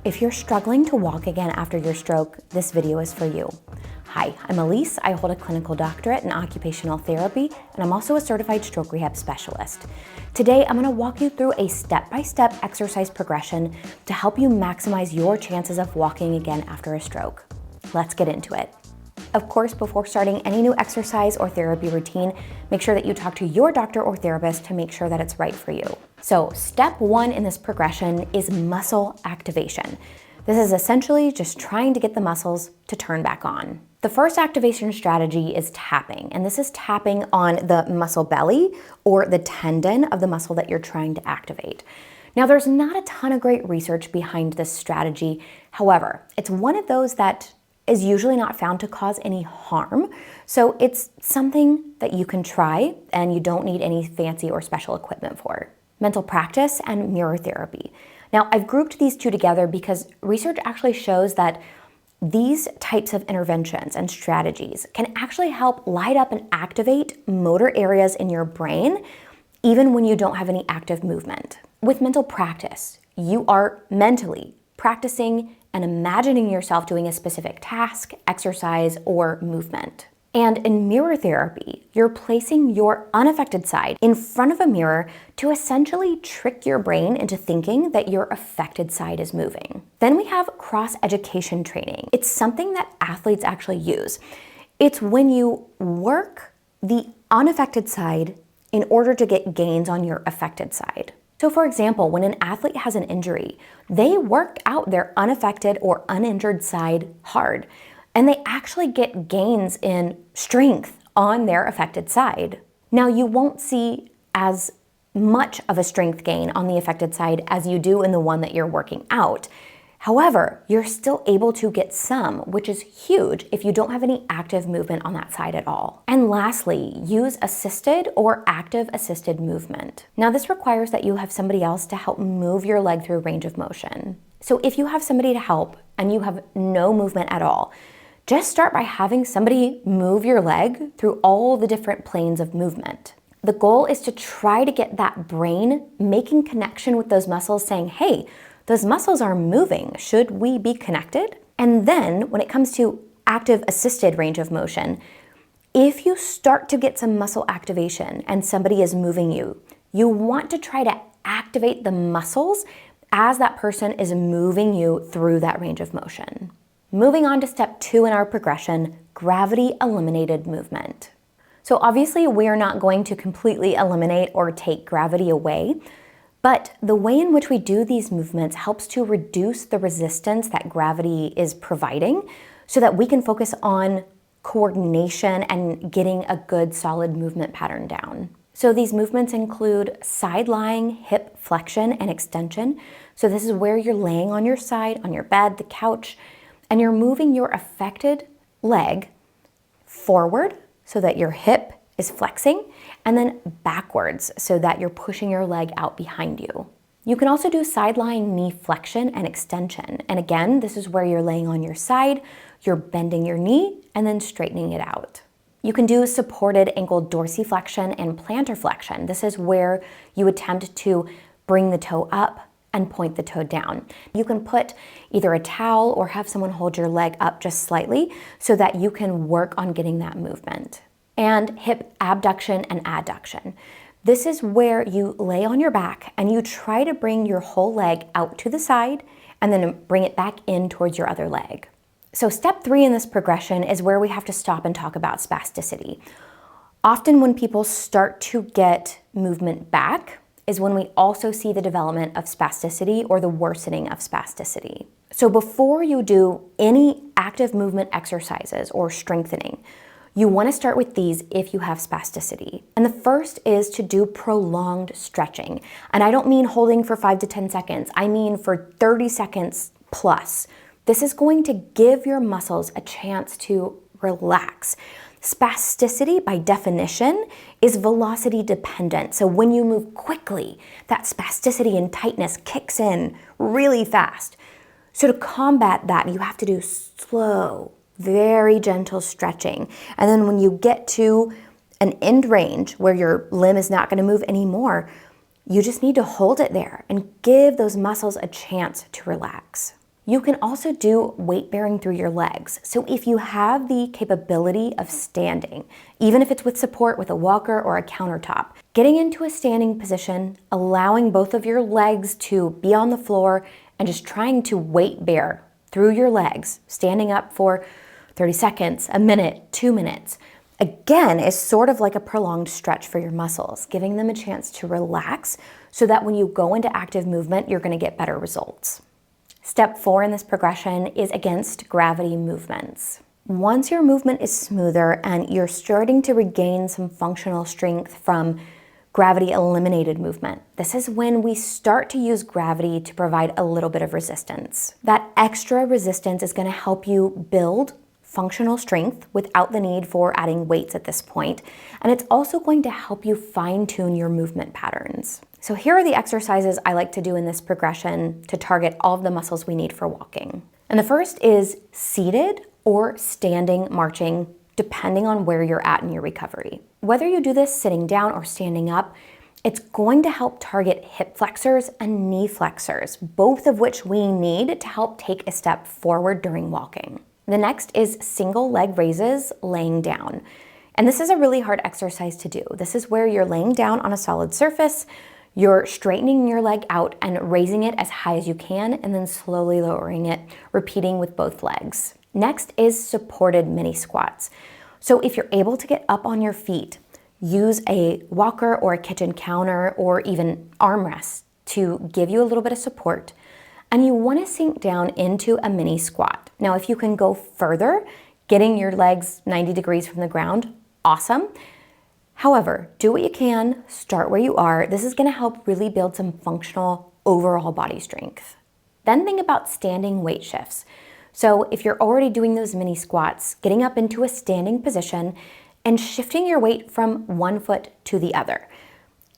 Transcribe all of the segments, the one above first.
If you're struggling to walk again after your stroke, this video is for you. Hi, I'm Elise. I hold a clinical doctorate in occupational therapy, and I'm also a certified stroke rehab specialist. Today, I'm gonna walk you through a step-by-step exercise progression to help you maximize your chances of walking again after a stroke. Let's get into it. Of course, before starting any new exercise or therapy routine, make sure that you talk to your doctor or therapist to make sure that it's right for you. So step one in this progression is muscle activation. This is essentially just trying to get the muscles to turn back on. The first activation strategy is tapping, and this is tapping on the muscle belly or the tendon of the muscle that you're trying to activate. Now, there's not a ton of great research behind this strategy. However, it's one of those that is usually not found to cause any harm. So it's something that you can try and you don't need any fancy or special equipment for. Mental practice and mirror therapy. Now, I've grouped these two together because research actually shows that these types of interventions and strategies can actually help light up and activate motor areas in your brain, even when you don't have any active movement. With mental practice, you are mentally practicing and imagining yourself doing a specific task, exercise, or movement. And in mirror therapy, you're placing your unaffected side in front of a mirror to essentially trick your brain into thinking that your affected side is moving. Then we have cross-education training. It's something that athletes actually use. It's when you work the unaffected side in order to get gains on your affected side. So for example, when an athlete has an injury, they work out their unaffected or uninjured side hard, and they actually get gains in strength on their affected side. Now, you won't see as much of a strength gain on the affected side as you do in the one that you're working out. However, you're still able to get some, which is huge if you don't have any active movement on that side at all. And lastly, use assisted or active assisted movement. Now, this requires that you have somebody else to help move your leg through range of motion. So if you have somebody to help and you have no movement at all, just start by having somebody move your leg through all the different planes of movement. The goal is to try to get that brain making connection with those muscles, saying, hey, those muscles are moving. Should we be connected? And then when it comes to active assisted range of motion, if you start to get some muscle activation and somebody is moving you, you want to try to activate the muscles as that person is moving you through that range of motion. Moving on to step two in our progression, gravity eliminated movement. So obviously we are not going to completely eliminate or take gravity away, but the way in which we do these movements helps to reduce the resistance that gravity is providing so that we can focus on coordination and getting a good solid movement pattern down. So these movements include side lying, hip flexion, and extension. So this is where you're laying on your side, on your bed, the couch, and you're moving your affected leg forward so that your hip is flexing, and then backwards so that you're pushing your leg out behind you. You can also do side lying knee flexion and extension. And again, this is where you're laying on your side, you're bending your knee and then straightening it out. You can do supported ankle dorsiflexion and plantar flexion. This is where you attempt to bring the toe up and point the toe down. You can put either a towel or have someone hold your leg up just slightly so that you can work on getting that movement. And hip abduction and adduction. This is where you lay on your back and you try to bring your whole leg out to the side and then bring it back in towards your other leg. So step three in this progression is where we have to stop and talk about spasticity. Often when people start to get movement back is when we also see the development of spasticity or the worsening of spasticity. So before you do any active movement exercises or strengthening, you want to start with these if you have spasticity. And the first is to do prolonged stretching. And I don't mean holding for 5 to 10 seconds. I mean for 30 seconds plus. This is going to give your muscles a chance to relax. Spasticity, by definition, is velocity dependent. So when you move quickly, that spasticity and tightness kicks in really fast. So to combat that, you have to do slow, very gentle stretching. And then when you get to an end range where your limb is not going to move anymore, you just need to hold it there and give those muscles a chance to relax. You can also do weight bearing through your legs. So if you have the capability of standing, even if it's with support with a walker or a countertop, getting into a standing position, allowing both of your legs to be on the floor and just trying to weight bear through your legs, standing up for 30 seconds, a minute, 2 minutes, again, is sort of like a prolonged stretch for your muscles, giving them a chance to relax so that when you go into active movement, you're going to get better results. Step 4 in this progression is against gravity movements. Once your movement is smoother and you're starting to regain some functional strength from gravity eliminated movement, this is when we start to use gravity to provide a little bit of resistance. That extra resistance is going to help you build functional strength without the need for adding weights at this point. And it's also going to help you fine-tune your movement patterns. So here are the exercises I like to do in this progression to target all of the muscles we need for walking. And the first is seated or standing marching, depending on where you're at in your recovery. Whether you do this sitting down or standing up, it's going to help target hip flexors and knee flexors, both of which we need to help take a step forward during walking. The next is single leg raises laying down. And this is a really hard exercise to do. This is where you're laying down on a solid surface, you're straightening your leg out and raising it as high as you can, and then slowly lowering it, repeating with both legs. Next is supported mini squats. So if you're able to get up on your feet, use a walker or a kitchen counter or even armrests to give you a little bit of support. And you want to sink down into a mini squat. Now, if you can go further, getting your legs 90 degrees from the ground, awesome. However, do what you can, start where you are. This is going to help really build some functional overall body strength. Then think about standing weight shifts. So if you're already doing those mini squats, getting up into a standing position and shifting your weight from one foot to the other.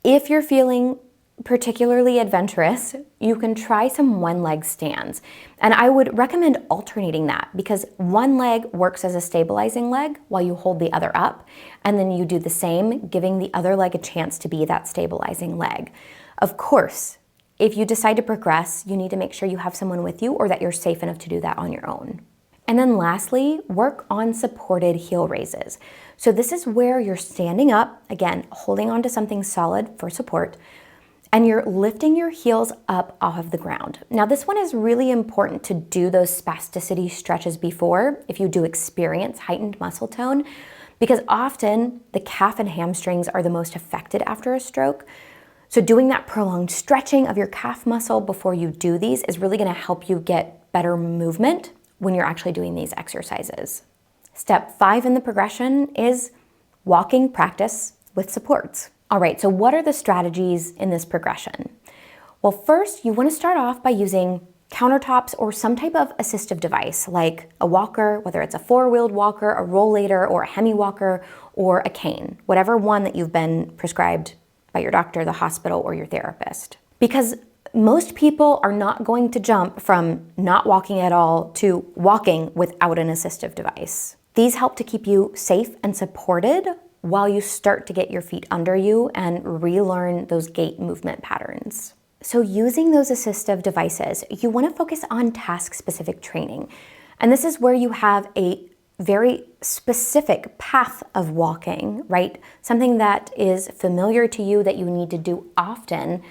If you're feeling particularly adventurous, you can try some one leg stands. And I would recommend alternating that because one leg works as a stabilizing leg while you hold the other up, and then you do the same, giving the other leg a chance to be that stabilizing leg. Of course, if you decide to progress, you need to make sure you have someone with you or that you're safe enough to do that on your own. And then lastly, work on supported heel raises. So this is where you're standing up, again, holding onto something solid for support, and you're lifting your heels up off of the ground. Now, this one is really important to do those spasticity stretches before if you do experience heightened muscle tone, because often the calf and hamstrings are the most affected after a stroke. So doing that prolonged stretching of your calf muscle before you do these is really gonna help you get better movement when you're actually doing these exercises. Step 5 in the progression is walking practice with supports. All right, so what are the strategies in this progression? Well, first, you want to start off by using countertops or some type of assistive device like a walker, whether it's a 4-wheeled walker, a rollator, or a hemi walker, or a cane, whatever one that you've been prescribed by your doctor, the hospital, or your therapist. Because most people are not going to jump from not walking at all to walking without an assistive device. These help to keep you safe and supported while you start to get your feet under you and relearn those gait movement patterns. So using those assistive devices, you want to focus on task-specific training. And this is where you have a very specific path of walking, right? Something that is familiar to you that you need to do often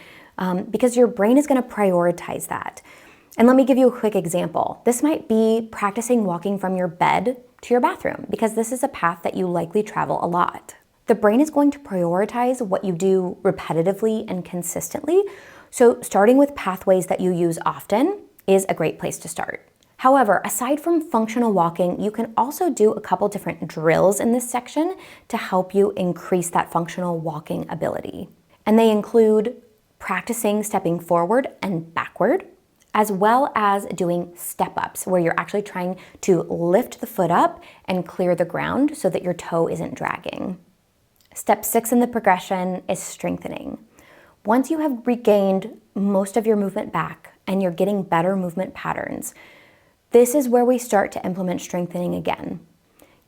because your brain is going to prioritize that. And let me give you a quick example. This might be practicing walking from your bed to your bathroom because this is a path that you likely travel a lot. The brain is going to prioritize what you do repetitively and consistently, so starting with pathways that you use often is a great place to start. However, aside from functional walking, you can also do a couple different drills in this section to help you increase that functional walking ability. And they include practicing stepping forward and backward, as well as doing step-ups, where you're actually trying to lift the foot up and clear the ground so that your toe isn't dragging. Step 6 in the progression is strengthening. Once you have regained most of your movement back and you're getting better movement patterns, this is where we start to implement strengthening again.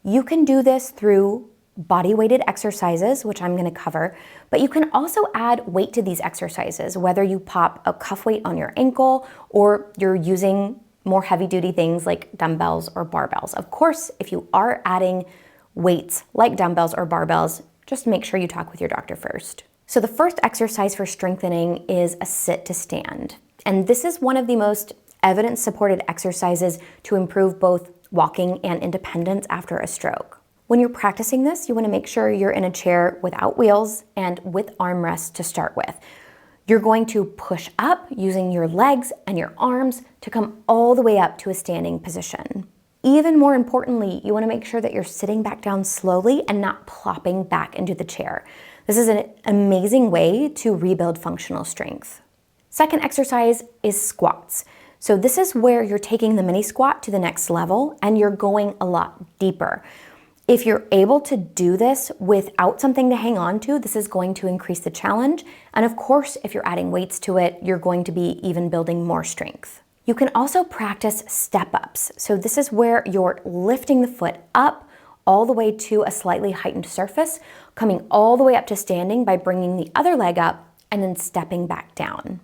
You can do this through body-weighted exercises, which I'm going to cover, but you can also add weight to these exercises, whether you pop a cuff weight on your ankle or you're using more heavy-duty things like dumbbells or barbells. Of course, if you are adding weights like dumbbells or barbells, just make sure you talk with your doctor first. So the first exercise for strengthening is a sit to stand. And this is one of the most evidence-supported exercises to improve both walking and independence after a stroke. When you're practicing this, you want to make sure you're in a chair without wheels and with armrests to start with. You're going to push up using your legs and your arms to come all the way up to a standing position. Even more importantly, you want to make sure that you're sitting back down slowly and not plopping back into the chair. This is an amazing way to rebuild functional strength. Second exercise is squats. So this is where you're taking the mini squat to the next level and you're going a lot deeper. If you're able to do this without something to hang on to, this is going to increase the challenge. And of course, if you're adding weights to it, you're going to be even building more strength. You can also practice step-ups. So this is where you're lifting the foot up all the way to a slightly heightened surface, coming all the way up to standing by bringing the other leg up and then stepping back down.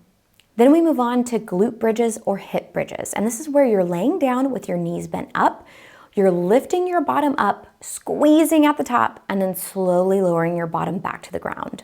Then we move on to glute bridges or hip bridges. And this is where you're laying down with your knees bent up. You're lifting your bottom up, squeezing at the top, and then slowly lowering your bottom back to the ground.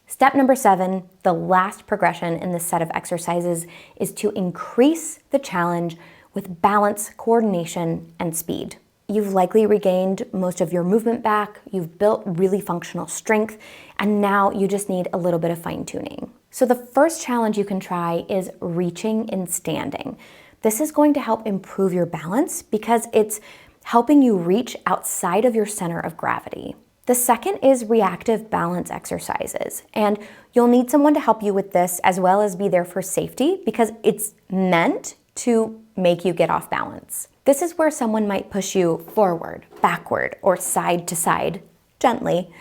Step number 7, the last progression in this set of exercises, is to increase the challenge with balance, coordination, and speed. You've likely regained most of your movement back, you've built really functional strength, and now you just need a little bit of fine-tuning. So the first challenge you can try is reaching in standing. This is going to help improve your balance because it's helping you reach outside of your center of gravity. The second is reactive balance exercises, and you'll need someone to help you with this as well as be there for safety because it's meant to make you get off balance. This is where someone might push you forward, backward, or side to side, gently,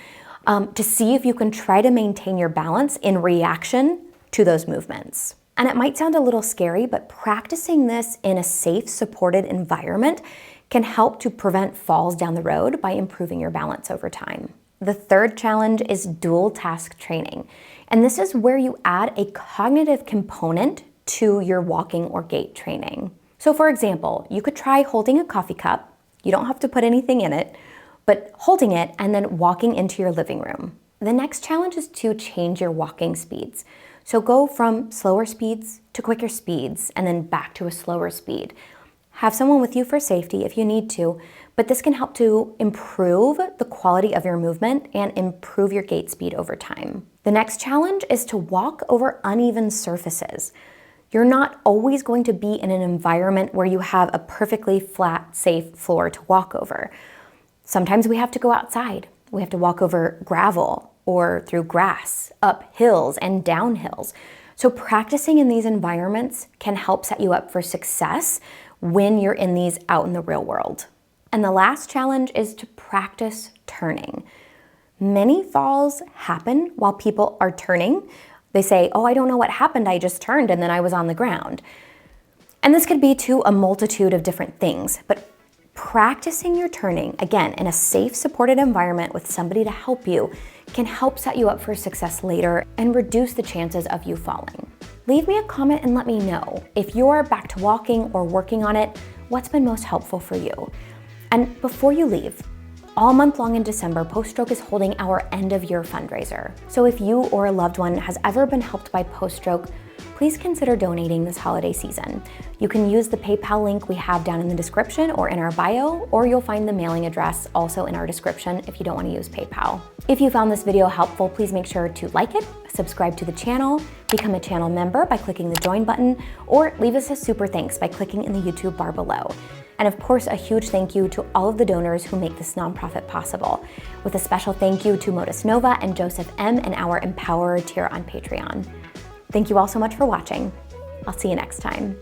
to see if you can try to maintain your balance in reaction to those movements. And it might sound a little scary, but practicing this in a safe, supported environment can help to prevent falls down the road by improving your balance over time. The third challenge is dual task training. And this is where you add a cognitive component to your walking or gait training. So for example, you could try holding a coffee cup. You don't have to put anything in it, but holding it and then walking into your living room. The next challenge is to change your walking speeds. So go from slower speeds to quicker speeds and then back to a slower speed. Have someone with you for safety if you need to, but this can help to improve the quality of your movement and improve your gait speed over time. The next challenge is to walk over uneven surfaces. You're not always going to be in an environment where you have a perfectly flat, safe floor to walk over. Sometimes we have to go outside. We have to walk over gravel or through grass, up hills and down hills. So practicing in these environments can help set you up for success when you're in these out in the real world. And the last challenge is to practice turning. Many falls happen while people are turning. They say, oh, I don't know what happened, I just turned and then I was on the ground. And this could be to a multitude of different things, but practicing your turning, again, in a safe, supported environment with somebody to help you can help set you up for success later and reduce the chances of you falling. Leave me a comment and let me know if you're back to walking or working on it, what's been most helpful for you. And before you leave, all month long in December, Post-Stroke is holding our end of year fundraiser. So if you or a loved one has ever been helped by post-stroke, please consider donating this holiday season. You can use the PayPal link we have down in the description or in our bio, or you'll find the mailing address also in our description if you don't want to use PayPal. If you found this video helpful, please make sure to like it, subscribe to the channel, become a channel member by clicking the join button, or leave us a super thanks by clicking in the YouTube bar below. And of course, a huge thank you to all of the donors who make this nonprofit possible, with a special thank you to Modus Nova and Joseph M. and our Empowerer tier on Patreon. Thank you all so much for watching. I'll see you next time.